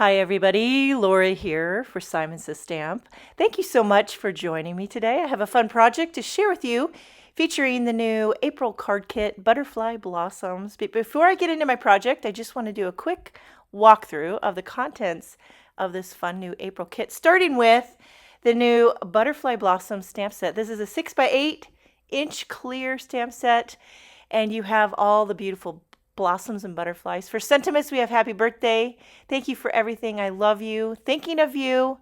Hi everybody, Laura here for Simon Says Stamp. Thank you so much for joining me today. I have a fun project to share with you featuring the new April card kit, Butterfly Blossoms. But before I get into my project, I just want to do a quick walkthrough of the contents of this fun new April kit, starting with the new Butterfly Blossoms stamp set. This is a 6x8-inch clear stamp set, and you have all the beautiful blossoms and butterflies. For sentiments, we have happy birthday, thank you for everything, I love you, thinking of you,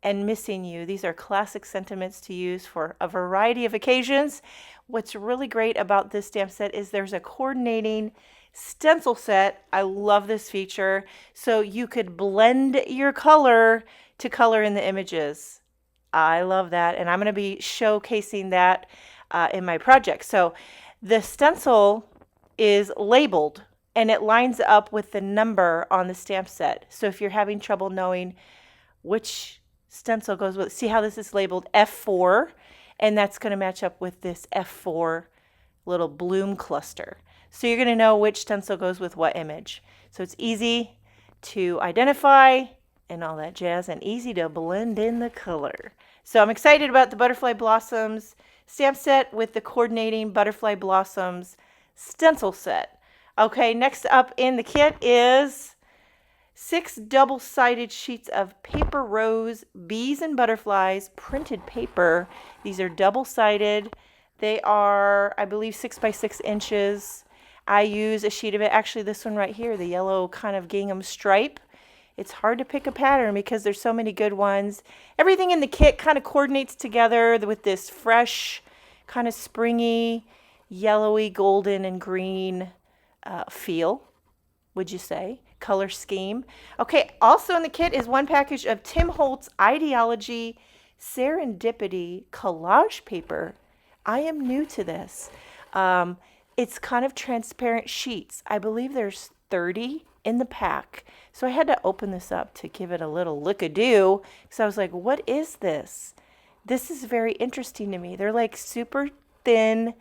and missing you. These are classic sentiments to use for a variety of occasions. What's really great about this stamp set is there's a coordinating stencil set. I love this feature. So you could blend your color to color in the images. I love that, and I'm going to be showcasing that in my project. So the stencil is labeled and it lines up with the number on the stamp set. So if you're having trouble knowing which stencil goes with, see how this is labeled F4, and that's going to match up with this F4 little bloom cluster. So you're going to know which stencil goes with what image. So it's easy to identify and all that jazz, and easy to blend in the color. So I'm excited about the Butterfly Blossoms stamp set with the coordinating Butterfly Blossoms stencil set. Okay, next up in the kit is 6 double-sided sheets of paper rose bees and butterflies printed paper. These are double-sided. They are, I believe, 6 by 6 inches. I use a sheet of it, actually this one right here, the yellow kind of gingham stripe. It's hard to pick a pattern because there's so many good ones. Everything in the kit kind of coordinates together with this fresh, kind of springy, yellowy, golden, and green feel, would you say? Color scheme. Okay, also in the kit is one package of Tim Holtz Ideology Serendipity collage paper. I am new to this. It's kind of transparent sheets. I believe there's 30 in the pack. So I had to open this up to give it a little look-a-do, because I was like, what is this? This is very interesting to me. They're like super thin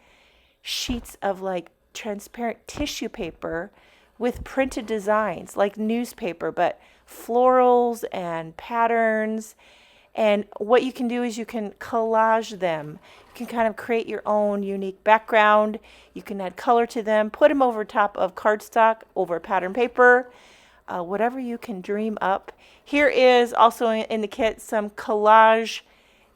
sheets of like transparent tissue paper with printed designs like newspaper, but florals and patterns. And what you can do is you can collage them. You can kind of create your own unique background. You can add color to them, put them over top of cardstock, over pattern paper, whatever you can dream up. Here is also in the kit some collage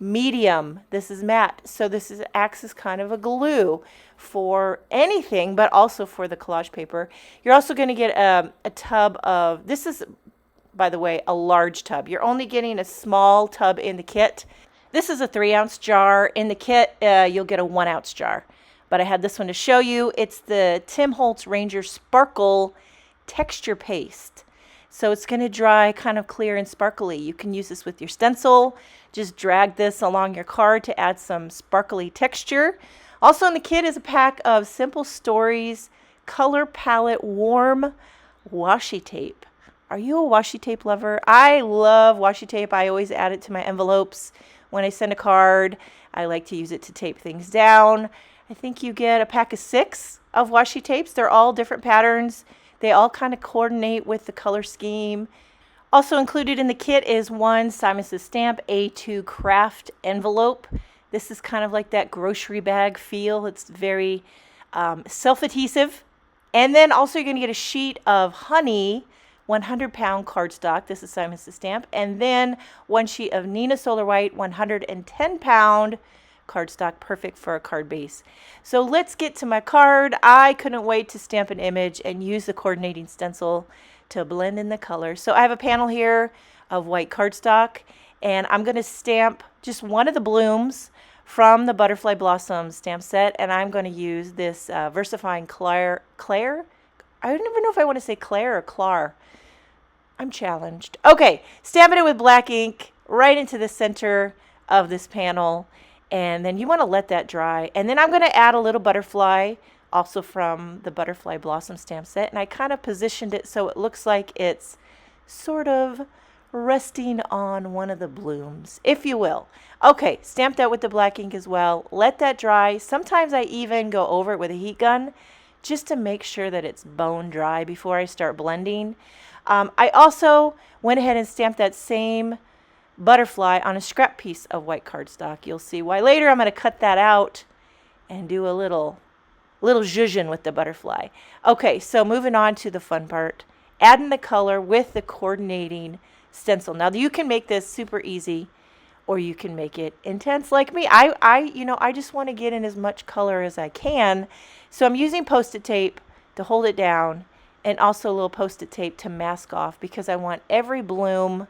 medium. This is matte, so acts as kind of a glue for anything, but also for the collage paper. You're also going to get a tub of, this is, by the way, a large tub. You're only getting a small tub in the kit. This is a 3-ounce jar. In the kit, you'll get a 1-ounce jar. But I had this one to show you. It's the Tim Holtz Ranger Sparkle Texture Paste. So it's going to dry kind of clear and sparkly. You can use this with your stencil. Just drag this along your card to add some sparkly texture. Also in the kit is a pack of Simple Stories Color Palette Warm Washi Tape. Are you a washi tape lover? I love washi tape. I always add it to my envelopes when I send a card. I like to use it to tape things down. I think you get a pack of 6 of washi tapes. They're all different patterns. They all kind of coordinate with the color scheme. Also included in the kit is one Simon Says Stamp A2 craft envelope. This is kind of like that grocery bag feel. It's very self-adhesive. And then also you're going to get a sheet of honey 100-pound cardstock. This is Simon Says Stamp. And then one sheet of Neenah Solar White 110-pound cardstock, perfect for a card base. So let's get to my card. I couldn't wait to stamp an image and use the coordinating stencil to blend in the colors. So I have a panel here of white cardstock, and I'm going to stamp just one of the blooms from the Butterfly Blossoms stamp set, and I'm going to use this VersaFine Clair. I don't even know if I want to say Clair or Clair. I'm challenged. Okay, stamping it with black ink right into the center of this panel, and then you want to let that dry. And then I'm going to add a little butterfly, also from the Butterfly Blossom stamp set, and I kind of positioned it so it looks like it's sort of resting on one of the blooms, if you will. Okay, stamp that with the black ink as well. Let that dry. Sometimes I even go over it with a heat gun just to make sure that it's bone dry before I start blending. I also went ahead and stamped that same butterfly on a scrap piece of white cardstock. You'll see why later. I'm going to cut that out and do a little zhuzhin with the butterfly. Okay, so moving on to the fun part, adding the color with the coordinating stencil. Now you can make this super easy, or you can make it intense like me. I just want to get in as much color as I can, so I'm using Post-it tape to hold it down, and also a little Post-it tape to mask off, because I want every bloom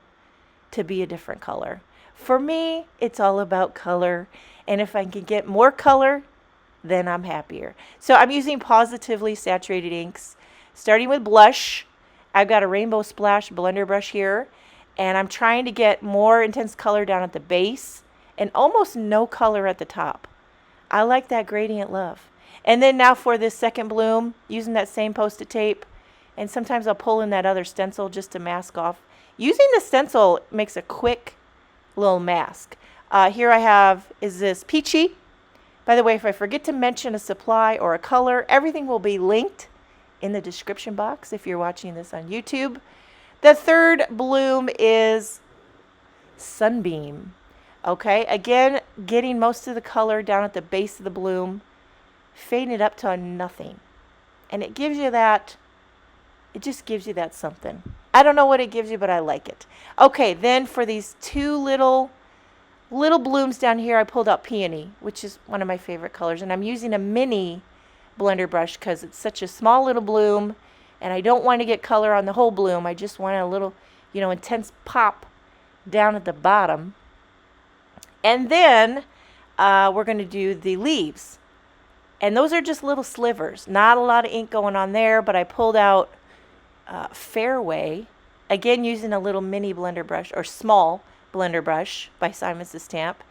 to be a different color. For me, it's all about color, and if I can get more color, then I'm happier. So I'm using positively saturated inks, starting with blush. I've got a Rainbow Splash blender brush here, and I'm trying to get more intense color down at the base and almost no color at the top. I like that gradient love. And then now for this second bloom, using that same Post-it tape, and sometimes I'll pull in that other stencil just to mask off. Using the stencil makes a quick little mask. Here I have is this peachy. By the way, if I forget to mention a supply or a color, everything will be linked in the description box if you're watching this on YouTube. The third bloom is Sunbeam. Okay, again, getting most of the color down at the base of the bloom, fading it up to nothing. And it gives you that, it just gives you that something. I don't know what it gives you, but I like it. Okay, then for these two little blooms down here, I pulled out Peony, which is one of my favorite colors. And I'm using a mini blender brush because it's such a small little bloom, and I don't want to get color on the whole bloom. I just want a little, intense pop down at the bottom. And then we're going to do the leaves. And those are just little slivers. Not a lot of ink going on there, but I pulled out Fairway, again using a little mini blender brush, or small blender brush by Simon Says Stamp.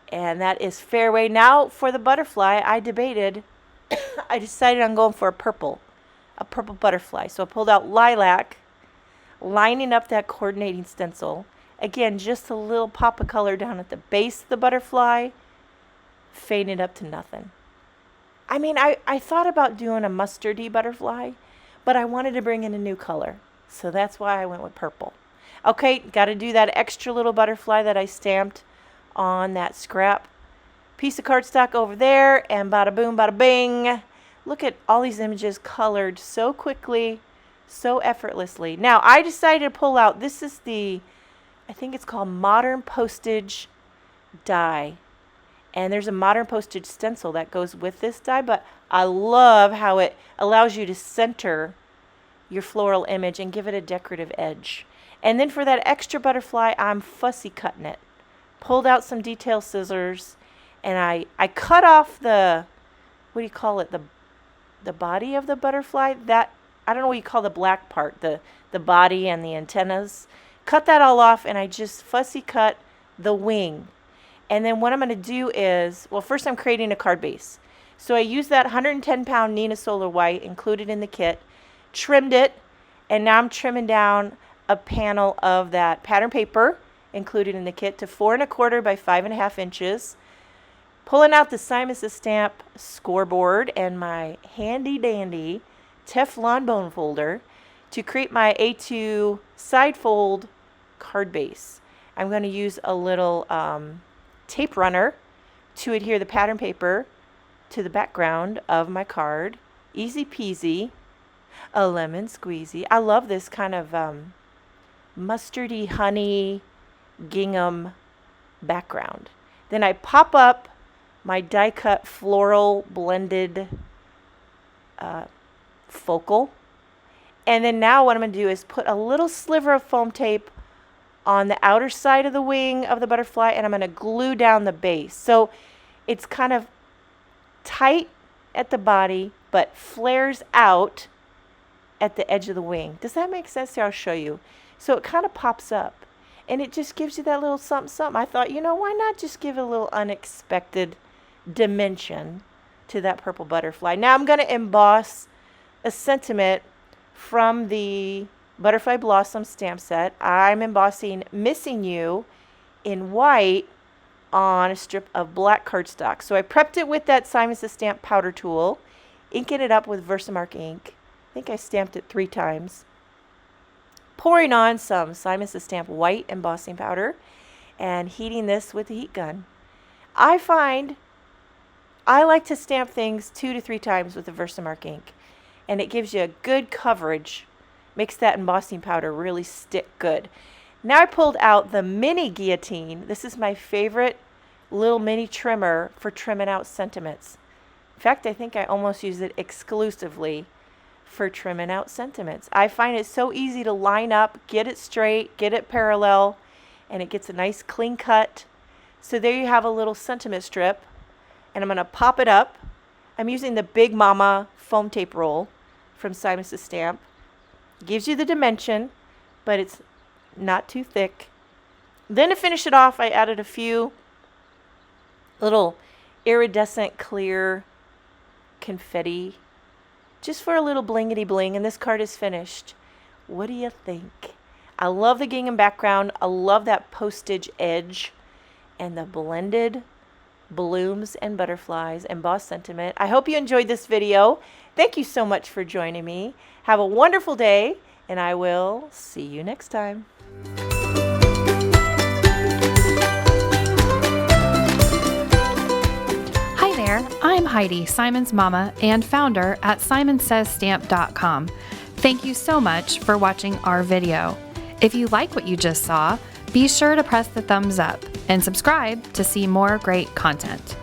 And that is Fairway. Now for the butterfly, I debated. I decided on going for a purple butterfly. So I pulled out Lilac, lining up that coordinating stencil. Again, just a little pop of color down at the base of the butterfly, fading it up to nothing. I mean, I thought about doing a mustardy butterfly, but I wanted to bring in a new color. So that's why I went with purple. Okay, got to do that extra little butterfly that I stamped on that scrap piece of cardstock over there, and bada boom, bada bing. Look at all these images colored so quickly, so effortlessly. Now, I decided to pull out, this is I think it's called Modern Postage die. And there's a Modern Postage stencil that goes with this die, but I love how it allows you to center your floral image and give it a decorative edge. And then for that extra butterfly, I'm fussy cutting it. Pulled out some detail scissors, and I cut off the, what do you call it, the body of the butterfly? That, I don't know what you call the black part, the body and the antennas. Cut that all off, and I just fussy cut the wing. And then what I'm going to do is, well, first I'm creating a card base. So I used that 110-pound Neenah Solar White included in the kit, trimmed it, and now I'm trimming down a panel of that pattern paper included in the kit to 4 1/4 by 5.5 inches. Pulling out the Simon Says Stamp scoreboard and my handy dandy Teflon bone folder to create my A2 side fold card base. I'm going to use a little tape runner to adhere the pattern paper to the background of my card. Easy peasy, a lemon squeezy. I love this kind of mustardy honey gingham background. Then I pop up my die cut floral blended focal. And then now what I'm going to do is put a little sliver of foam tape on the outer side of the wing of the butterfly, and I'm going to glue down the base. So it's kind of tight at the body, but flares out at the edge of the wing. Does that make sense? Here, I'll show you. So it kind of pops up, and it just gives you that little something, something. I thought, why not just give a little unexpected dimension to that purple butterfly. Now I'm going to emboss a sentiment from the Butterfly Blossom stamp set. I'm embossing Missing You in white on a strip of black cardstock. So I prepped it with that Simon Says Stamp powder tool, inking it up with Versamark ink. I think I stamped it 3 times. pouring on some Simon Says Stamp white embossing powder and heating this with the heat gun. I find I like to stamp things 2 to 3 times with the Versamark ink, and it gives you a good coverage, makes that embossing powder really stick good. Now I pulled out the mini guillotine. This is my favorite little mini trimmer for trimming out sentiments. In fact, I think I almost use it exclusively for trimming out sentiments. I find it so easy to line up, get it straight, get it parallel, and it gets a nice clean cut. So there you have a little sentiment strip, and I'm going to pop it up. I'm using the Big Mama foam tape roll from Simon Says Stamp. It gives you the dimension, but it's not too thick. Then to finish it off, I added a few little iridescent clear confetti just for a little blingity bling, and this card is finished. What do you think? I love the gingham background. I love that postage edge and the blended blooms and butterflies embossed sentiment. I hope you enjoyed this video. Thank you so much for joining me. Have a wonderful day, and I will see you next time. Hi there, I'm Heidi, Simon's mama and founder at simonsaysstamp.com. Thank you so much for watching our video. If you like what you just saw, be sure to press the thumbs up and subscribe to see more great content.